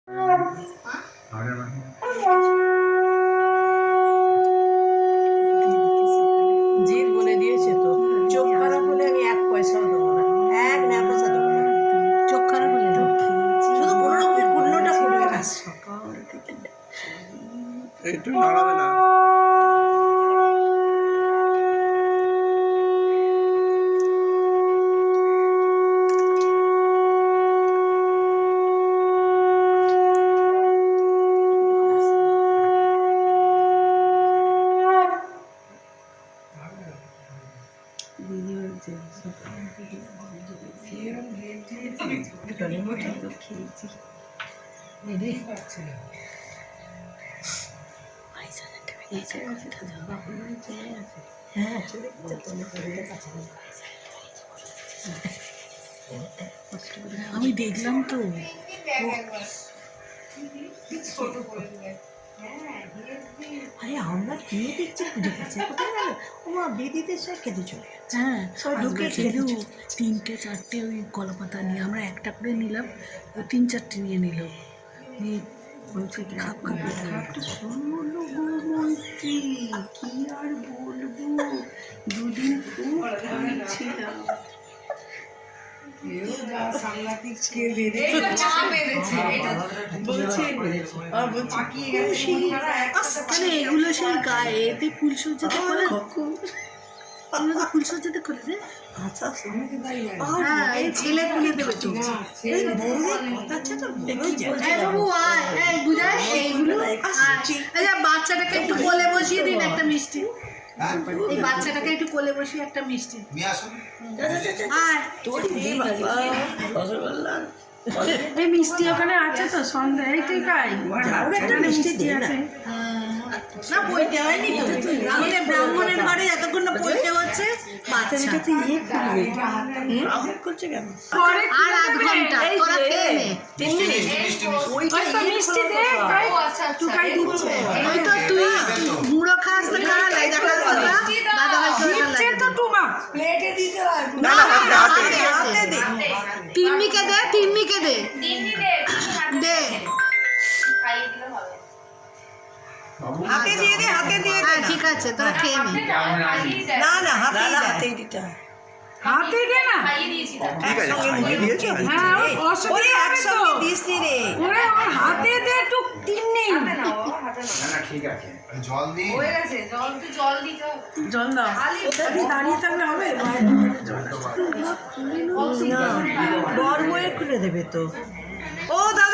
জিৎ বলে দিয়েছে তো, চোখ খারাপ হলে আমি 1 পয়সাও দেবো না, 1 নয়া পয়সা দেবো না। চোখ খারাপ হলে শুধু কোনো রকমের গুণ্যটা করবে না। একটু নড়াবে না। আমি দেখলাম তো আরে আমরা খেয়ে দেখছি পুজো কাছে কোথায় গেল ও মা বেদিতে সব খেতে চলে যাচ্ছে। হ্যাঁ সব ঢুকে খেলো খেলো 3-4টে ওই কলাপাতা নিয়ে আমরা একটা করে নিলাম, ও 3-4টে নিয়ে নিল, নিয়ে বলছে খাপ খাবে একটা শুনলো গো মন্ত্রী কি আর বলবো, দুদিন খুব ছিলাম। মানে এগুলো সেই গায়ে এতে ফুলসজ্জাতে করে, এগুলো তো ফুলসজ্জাতে করে রে। আচ্ছা হ্যাঁ এই ছেলে খুলে দেবে তো। বাচ্চাটাকে একটু কোলে বসিয়ে দিন একটা মিষ্টি, এই বাচ্চাটাকে একটু কোলে বসিয়ে একটা মিষ্টি এই মিষ্টি ওখানে আছে তো সন্ধ্যা এইটাই খাই একটা মিষ্টি দিয়ে আছে না পইতে হয়নি তো, আমাদের ব্রাহ্মণের ঘরে এতক্ষণ না পইতে হচ্ছে বাচ্চাটা তো ইয়ে করছে কেন আর 1/2 ঘন্টা তোরা খেয়ে নে। মিষ্টি দে একটু খাই দিচ্ছে ওই তো তুই গুঁড়ো খাস না খা, লাইদা খাস না খা, দাদা ভাই করে দিচ্ছে তো টুমা প্লেটে দিতে হয় না না হাতে হাতে দে তিন্নিকে দে, তিন্নিকে দে দে, হাতে দিয়ে দে হাতে দিয়ে দে হ্যাঁ ঠিক আছে তোরা খেয়ে নে। না না হাতেই দিতে হয় হাতে দে না ঠিক আছে খাইয়ে দিয়েছো। হ্যাঁ অসুবিধা হবে তো একসঙ্গে দিস নি রে ওরে ওর হাতে দে একটু তিন নেই জল দিয়ে জল দাও দাঁড়িয়ে থাকলে হবে ডর বয়ে খুলে দেবে তো। ও দাদা